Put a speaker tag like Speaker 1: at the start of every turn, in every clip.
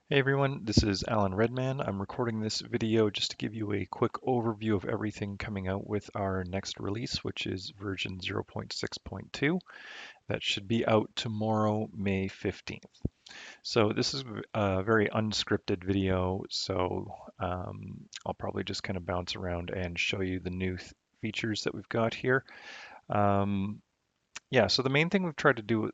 Speaker 1: Hey everyone, this is Alan Redman. I'm recording this video just to give you a quick overview of everything coming out with our next release, which is version 0.6.2. That should be out tomorrow, May 15th. So this is a very unscripted video, so I'll probably just kind of bounce around and show you the new features that we've got here. Um, yeah, so the main thing we've tried to do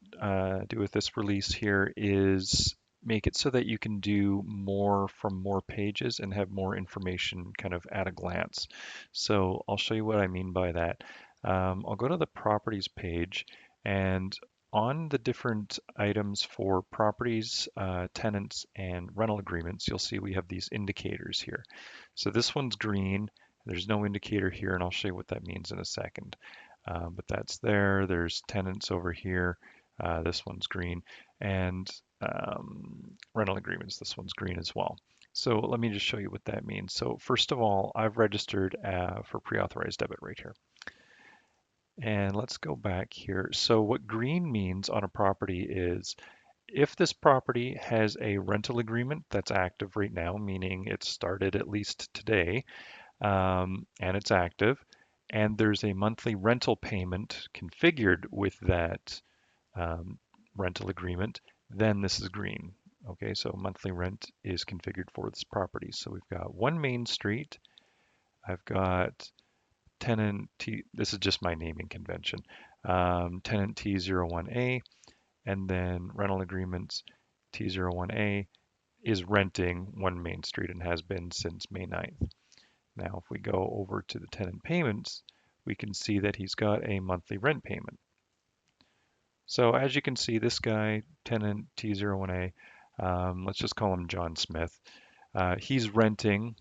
Speaker 1: with this release here is make it so that you can do more from more pages and have more information kind of at a glance. So I'll show you what I mean by that. I'll go to the properties page, and on the different items for properties, tenants, and rental agreements, you'll see we have these indicators here. So this one's green. There's no indicator here, and I'll show you what that means in a second. But that's there. There's tenants over here. This one's green. And rental agreements, this one's green as well. So let me just show you what that means. So first of all, I've registered for pre-authorized debit right here. And let's go back here. So what green means on a property is if this property has a rental agreement that's active right now, meaning it started at least today, and it's active, and there's a monthly rental payment configured with that um, rental agreement, then this is green. Okay, so monthly rent is configured for this property. So we've got 1 Main Street. I've got tenant T, this is just my naming convention, tenant T01A, and then rental agreements T01A is renting 1 Main Street and has been since May 9th. Now, if we go over to the tenant payments, we can see that he's got a monthly rent payment. So as you can see, this guy, tenant T01A, let's just call him John Smith, he's renting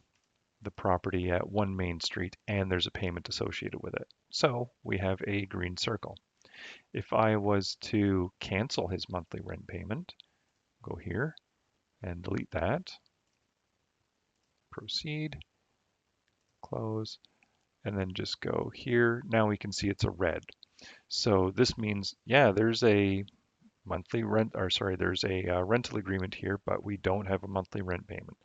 Speaker 1: the property at 1 Main Street and there's a payment associated with it. So we have a green circle. If I was to cancel his monthly rent payment, go here and delete that, proceed, close, and then just go here. Now we can see it's a red. So this means, yeah, there's a monthly rent, or sorry, there's a rental agreement here, but we don't have a monthly rent payment.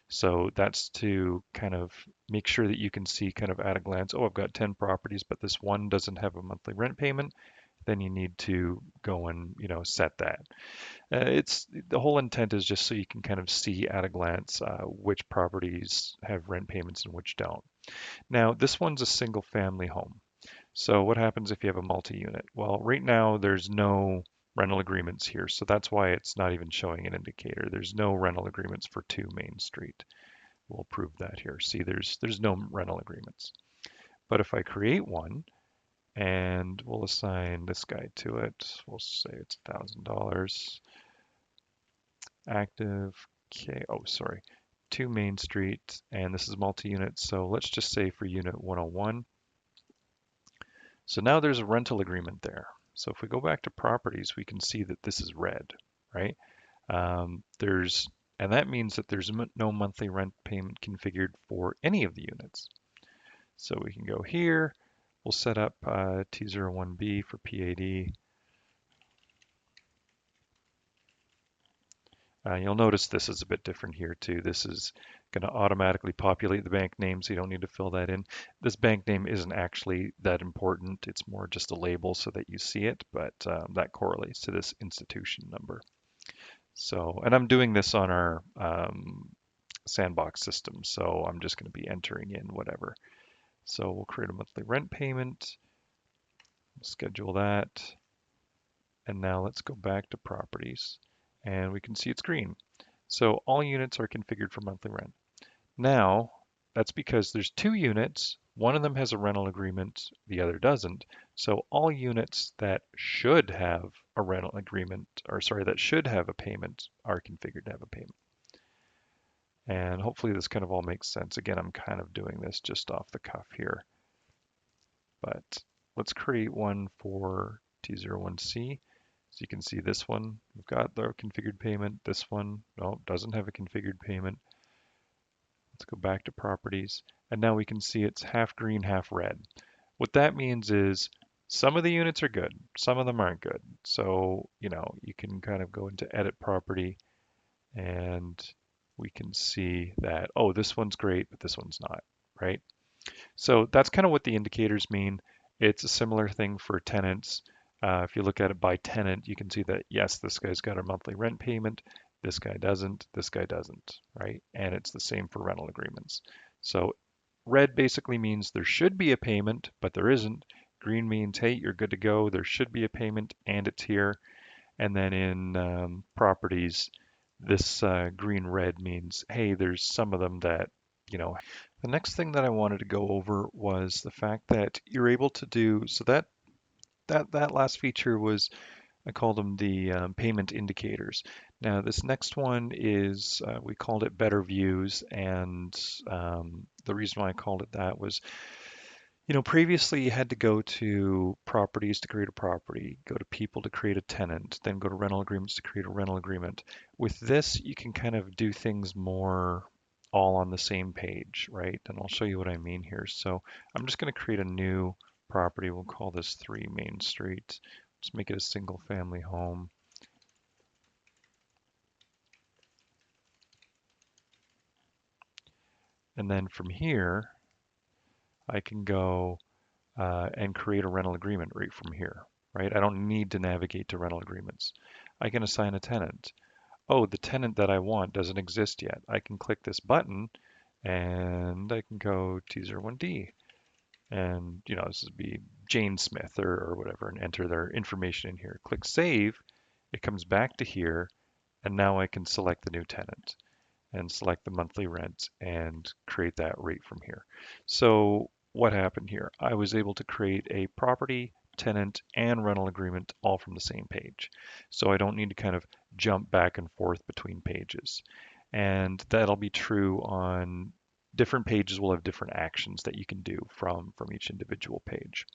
Speaker 1: So that's to kind of make sure that you can see kind of at a glance, oh, I've got 10 properties, but this one doesn't have a monthly rent payment. Then you need to go and, set that. It's the whole intent is just so you can kind of see at a glance which properties have rent payments and which don't. Now, this one's a single family home. So what happens if you have a multi-unit? Well, right now there's no rental agreements here, so that's why it's not even showing an indicator. There's no rental agreements for 2 Main Street. We'll prove that here. See, there's no rental agreements. But if I create one and we'll assign this guy to it, we'll say it's $1,000 active. Okay, oh sorry, 2 Main Street, and this is multi-unit. So let's just say for unit 101. So now there's a rental agreement there. So if we go back to properties, we can see that this is red, right? And that means that there's no monthly rent payment configured for any of the units. So we can go here, we'll set up T01B for PAD. You'll notice this is a bit different here too. This is going to automatically populate the bank name, so you don't need to fill that in. This bank name isn't actually that important. It's more just a label so that you see it, but that correlates to this institution number. So, and I'm doing this on our sandbox system, so I'm just going to be entering in whatever. So we'll create a monthly rent payment, schedule that, and now let's go back to properties, and we can see it's green. So all units are configured for monthly rent. Now, that's because there's 2 units. One of them has a rental agreement, the other doesn't. So all units that should have a rental agreement, or sorry, that should have a payment are configured to have a payment. And hopefully this kind of all makes sense. Again, I'm kind of doing this just off the cuff here. But let's create one for T01C. So you can see this one, we've got the configured payment. This one, no, doesn't have a configured payment. Let's go back to properties. And now we can see it's half green, half red. What that means is some of the units are good, some of them aren't good. So, you can kind of go into edit property and we can see that, oh, this one's great, but this one's not, right? So that's kind of what the indicators mean. It's a similar thing for tenants. If you look at it by tenant, you can see that, yes, this guy's got a monthly rent payment. This guy doesn't. This guy doesn't, right? And it's the same for rental agreements. So red basically means there should be a payment, but there isn't. Green means, hey, you're good to go. There should be a payment and it's here. And then in properties, this green red means, hey, there's some of them that, you know. The next thing that I wanted to go over was the fact that you're able to do, so that last feature was, I called them the payment indicators. Now this next one is, we called it better views, and the reason why I called it that was, previously you had to go to properties to create a property, go to people to create a tenant, then go to rental agreements to create a rental agreement. With this, you can kind of do things more all on the same page, right? And I'll show you what I mean here. So I'm just going to create a new property. We'll call this 3 Main Street. Let's make it a single family home. And then from here, I can go and create a rental agreement right from here, right? I don't need to navigate to rental agreements. I can assign a tenant. Oh, the tenant that I want doesn't exist yet. I can click this button and I can go T01D. And, this would be Jane Smith or whatever, and enter their information in here. Click save. It comes back to here. And now I can select the new tenant and select the monthly rent and create that rate from here. So what happened here? I was able to create a property, tenant, and rental agreement all from the same page. So I don't need to kind of jump back and forth between pages. And that'll be true on different pages will have different actions that you can do from each individual page.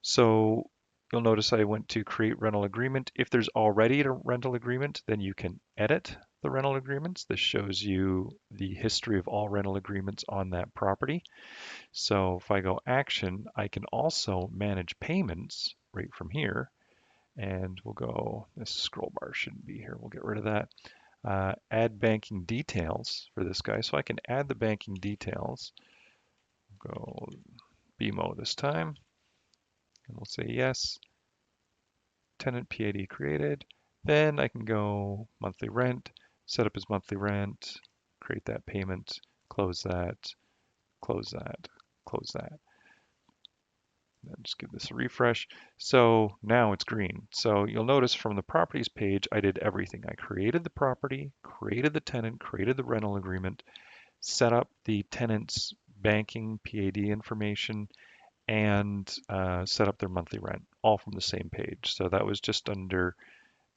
Speaker 1: So you'll notice I went to create rental agreement. If there's already a rental agreement, then you can edit the rental agreements. This shows you the history of all rental agreements on that property. So if I go action, I can also manage payments right from here. And we'll go, this scroll bar shouldn't be here. We'll get rid of that. Add banking details for this guy. So I can add the banking details. Go BMO this time. And we'll say yes. Tenant PID created. Then I can go monthly rent, set up as monthly rent, create that payment, close that, close that, close that. Then just give this a refresh. So now it's green. So you'll notice from the properties page, I did everything. I created the property, created the tenant, created the rental agreement, set up the tenant's banking PAD information, and set up their monthly rent, all from the same page. So that was just under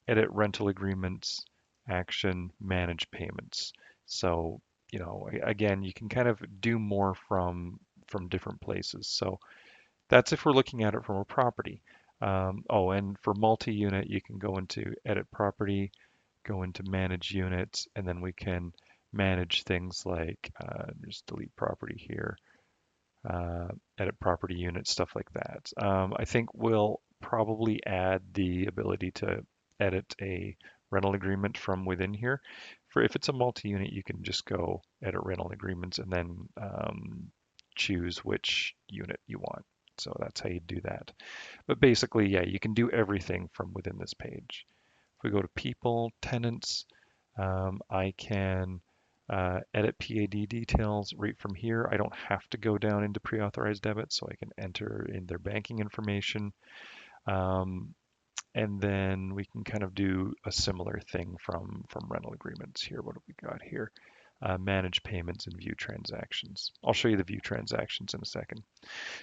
Speaker 1: edit rental agreements, action, manage payments. So, again, you can kind of do more from different places. So that's if we're looking at it from a property. Oh, and for multi-unit, you can go into edit property, go into manage units, and then we can manage things like just delete property here, edit property unit, stuff like that. I think we'll probably add the ability to edit a rental agreement from within here. For if it's a multi-unit, you can just go edit rental agreements and then choose which unit you want. So that's how you do that. But basically, yeah, you can do everything from within this page. If we go to people, tenants, I can edit PAD details right from here. I don't have to go down into pre-authorized debit, so I can enter in their banking information. Um, and then we can kind of do a similar thing from rental agreements here. What have we got here? Manage payments and view transactions. I'll show you the view transactions in a second.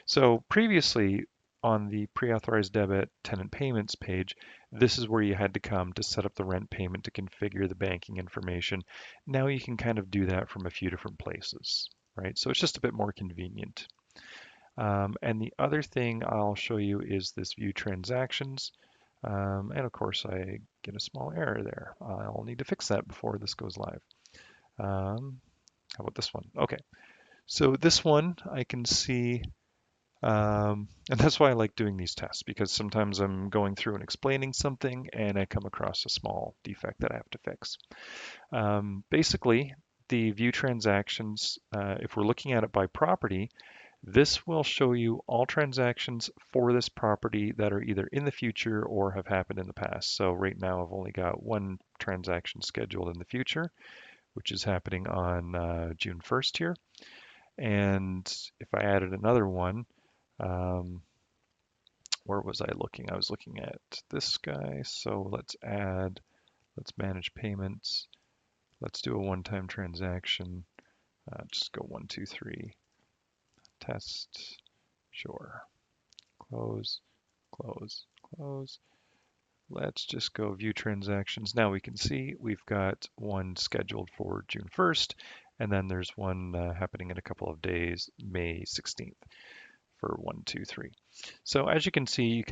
Speaker 1: So previously on the pre-authorized debit tenant payments page, this is where you had to come to set up the rent payment to configure the banking information. Now you can kind of do that from a few different places, right? So it's just a bit more convenient. And the other thing I'll show you is this view transactions. And of course I get a small error there. I'll need to fix that before this goes live. How about this one? Okay, so this one I can see And that's why I like doing these tests, because sometimes I'm going through and explaining something and I come across a small defect that I have to fix. Basically, the view transactions, if we're looking at it by property, this will show you all transactions for this property that are either in the future or have happened in the past. So right now I've only got one transaction scheduled in the future, which is happening on June 1st here. And if I added another one, um, where was I looking? I was looking at this guy. So let's manage payments. Let's do a one-time transaction. Just go 1, 2, 3, test, sure, close, close, close. Let's just go view transactions. Now we can see we've got one scheduled for June 1st, and then there's one happening in a couple of days, May 16th for 1, 2, 3. So as you can see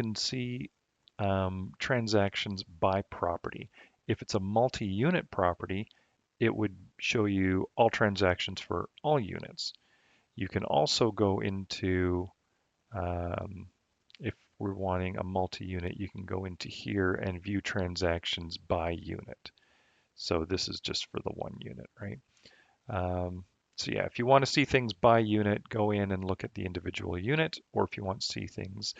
Speaker 1: transactions by property. If it's a multi-unit property, it would show you all transactions for all units. You can also go into, um, if we're wanting a multi-unit, you can go into here and view transactions by unit. So this is just for the one unit, right? So yeah, if you want to see things by unit, go in and look at the individual unit, or if you want to see things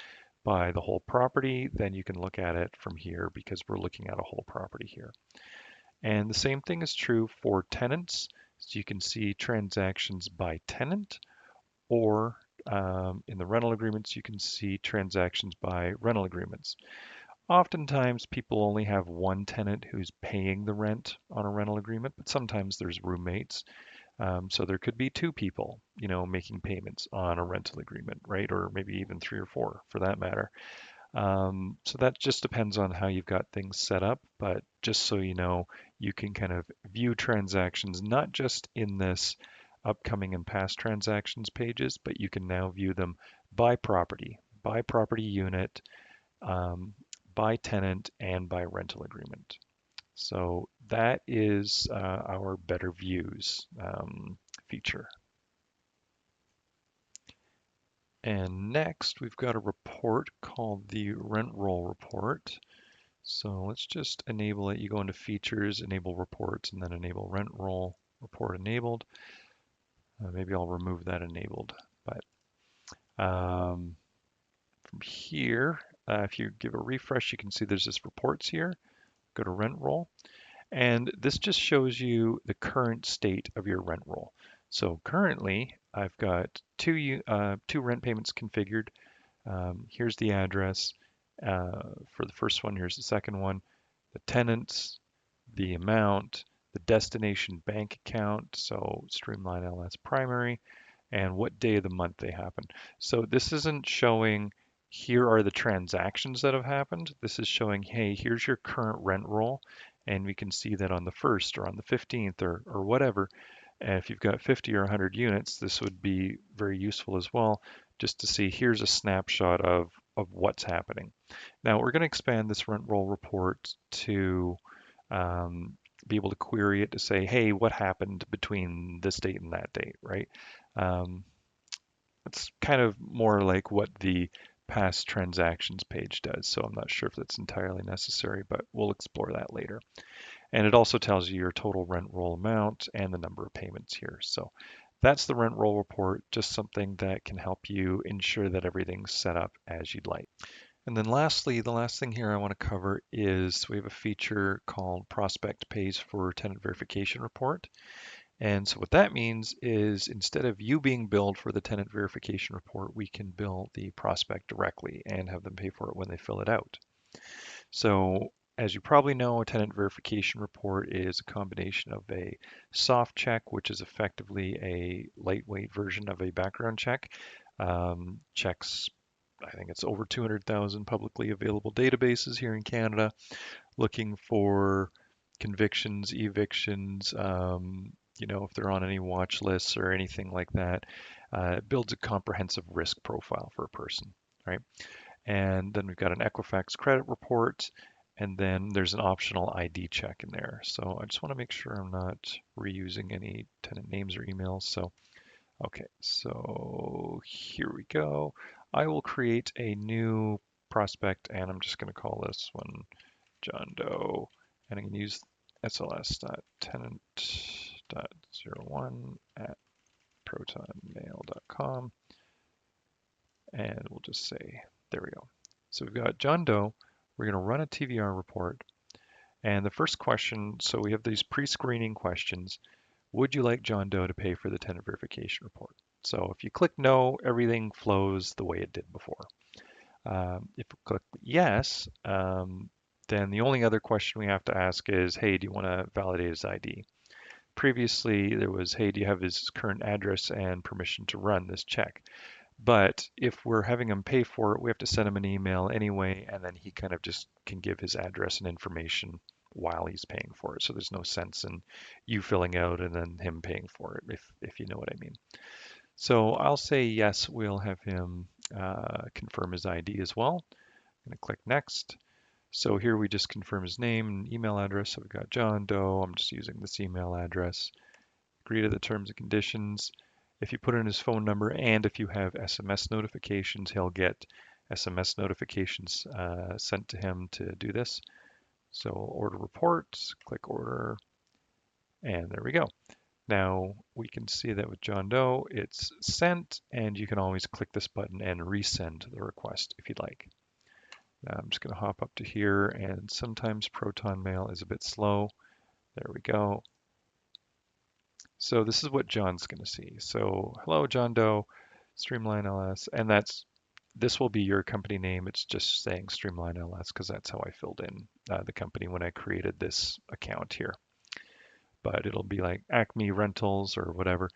Speaker 1: by the whole property, then you can look at it from here because we're looking at a whole property here. And the same thing is true for tenants. So you can see transactions by tenant, or in the rental agreements, you can see transactions by rental agreements. Oftentimes, people only have one tenant who's paying the rent on a rental agreement, but sometimes there's roommates. So there could be two people, making payments on a rental agreement, right? Or maybe even three or four for that matter. So that just depends on how you've got things set up, but just so you know, you can kind of view transactions not just in this upcoming and past transactions pages, but you can now view them by property unit, um, by tenant, and by rental agreement. So that is our Better Views feature. And next, we've got a report called the Rent Roll Report. So let's just enable it. You go into Features, Enable Reports, and then Enable Rent Roll Report Enabled. Maybe I'll remove that enabled. But from here, if you give a refresh, you can see there's this Reports here. Go to Rent Roll. And this just shows you the current state of your rent roll. So currently, I've got two rent payments configured. Here's the address. For the first one, here's the second one. The tenants, the amount, the destination bank account, so Streamline LS primary, and what day of the month they happen. So this isn't showing here are the transactions that have happened. This is showing, hey, here's your current rent roll. And we can see that on the 1st or on the 15th or whatever. And if you've got 50 or 100 units, this would be very useful as well, just to see here's a snapshot of what's happening. Now we're going to expand this rent roll report to be able to query it to say, hey, what happened between this date and that date, right? Um, it's kind of more like what the past transactions page does. So I'm not sure if that's entirely necessary, but we'll explore that later. And it also tells you your total rent roll amount and the number of payments here. So that's the rent roll report, just something that can help you ensure that everything's set up as you'd like. And then lastly, the last thing here I want to cover is we have a feature called Prospect Pays for Tenant Verification Report. And so what that means is instead of you being billed for the tenant verification report, we can bill the prospect directly and have them pay for it when they fill it out. So as you probably know, a tenant verification report is a combination of a soft check, which is effectively a lightweight version of a background check. Checks, I think it's over 200,000 publicly available databases here in Canada, looking for convictions, evictions, if they're on any watch lists or anything like that. It builds a comprehensive risk profile for a person, right? And then we've got an Equifax credit report, and then there's an optional ID check in there. So I just want to make sure I'm not reusing any tenant names or emails. So Okay, so here we go. I will create a new prospect and I'm just going to call this one John Doe, and I can use sls.tenant.01 at protonmail.com, and we'll just say, there we go. So we've got John Doe. We're going to run a TVR report. And the first question, so we have these pre-screening questions. Would you like John Doe to pay for the tenant verification report? So if you click no, everything flows the way it did before. If you click yes, then the only other question we have to ask is, hey, do you want to validate his ID? Previously, there was, hey, do you have his current address and permission to run this check? But if we're having him pay for it, we have to send him an email anyway, and then he kind of just can give his address and information while he's paying for it. So there's no sense in you filling out and then him paying for it, if you know what I mean. So I'll say yes, we'll have him confirm his ID as well. I'm going to click next. So here we just confirm his name and email address. So we've got John Doe. I'm just using this email address. Agree to the terms and conditions. If you put in his phone number and if you have SMS notifications, he'll get SMS notifications sent to him to do this. So order reports, click order, and there we go. Now we can see that with John Doe, it's sent, and you can always click this button and resend the request if you'd like. Now I'm just going to hop up to here, and sometimes Proton Mail is a bit slow. There we go. So this is what John's going to see. So hello, John Doe, Streamline LS, and this will be your company name. It's just saying Streamline LS because that's how I filled in the company when I created this account here. But it'll be like Acme Rentals or whatever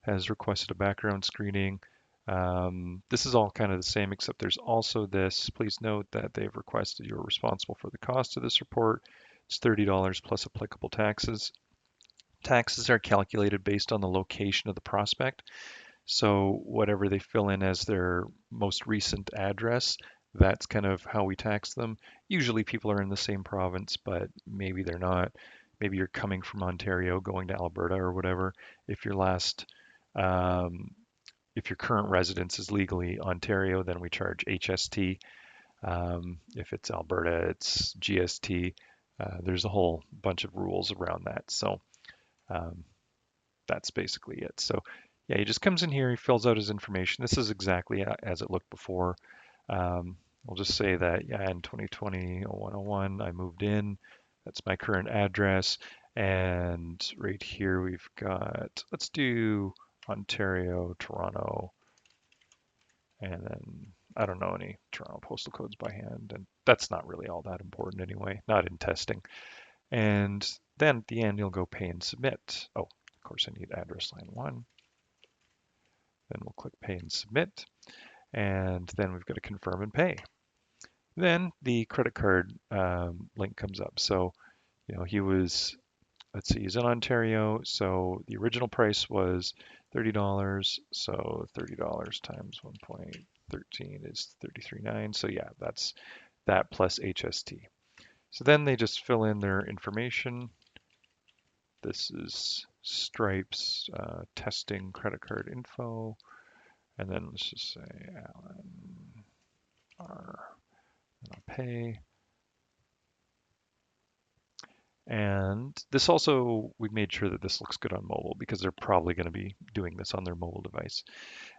Speaker 1: has requested a background screening. This is all kind of the same, except there's also this. Please note that they've requested you're responsible for the cost of this report. It's $30 plus applicable taxes. Taxes are calculated based on the location of the prospect. So whatever they fill in as their most recent address, that's kind of how we tax them. Usually people are in the same province, but maybe they're not. Maybe you're coming from Ontario going to Alberta or whatever. If your last, if your current residence is legally Ontario, then we charge HST. If it's Alberta, it's GST. There's a whole bunch of rules around that. So um, that's basically it. So yeah, he just comes in here, he fills out his information. This is exactly as it looked before. We'll just say that, yeah, in 2020-0101, I moved in. That's my current address. And right here we've got, let's do Ontario, Toronto, and then I don't know any Toronto postal codes by hand. And that's not really all that important anyway, not in testing. And then at the end, you'll go pay and submit. Oh, of course, I need address line 1. Then we'll click pay and submit. And then we've got to confirm and pay. Then the credit card link comes up. So, he was, let's see, he's in Ontario. So the original price was $30. So $30 times 1.13 is 33.9. So yeah, that's that plus HST. So then they just fill in their information. This is Stripe's testing credit card info. And then let's just say Alan R. And I'll pay. And this also, we made sure that this looks good on mobile because they're probably going to be doing this on their mobile device.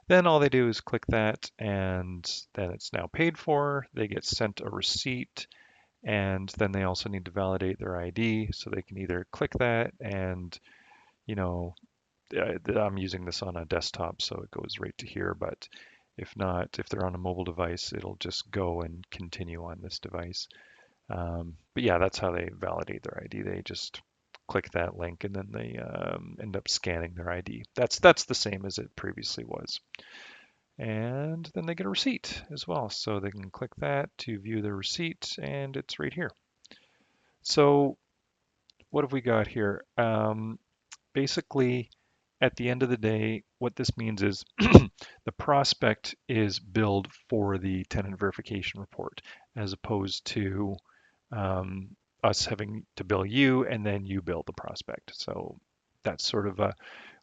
Speaker 1: Then all they do is click that and then it's now paid for. They get sent a receipt and then they also need to validate their ID. So they can either click that and, I'm using this on a desktop, so it goes right to here. But if not, if they're on a mobile device, it'll just go and continue on this device. But yeah, that's how they validate their ID. They just click that link and then they end up scanning their ID. That's the same as it previously was. And then they get a receipt as well. So they can click that to view the receipt and it's right here. So what have we got here? Basically, at the end of the day, what this means is the prospect is billed for the tenant verification report as opposed to us having to bill you and then you bill the prospect. So that's sort of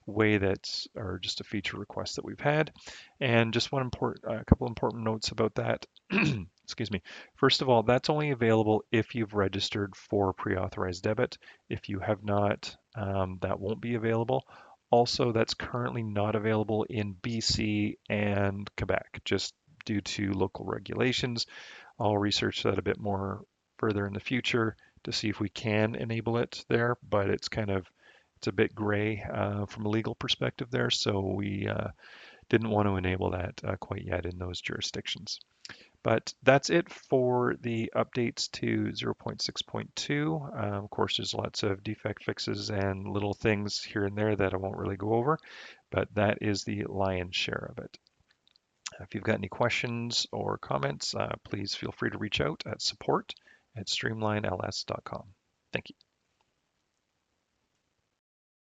Speaker 1: way that's, or just a feature request that we've had. And just a couple important notes about that. Excuse me. First of all, that's only available if you've registered for pre-authorized debit. If you have not, that won't be available. Also, that's currently not available in BC and Quebec, just due to local regulations. I'll research that a bit more further in the future to see if we can enable it there, but it's a bit gray from a legal perspective there, so we didn't want to enable that quite yet in those jurisdictions. But that's it for the updates to 0.6.2. Of course, there's lots of defect fixes and little things here and there that I won't really go over, but that is the lion's share of it. If you've got any questions or comments, please feel free to reach out at support@streamlinels.com. Thank you.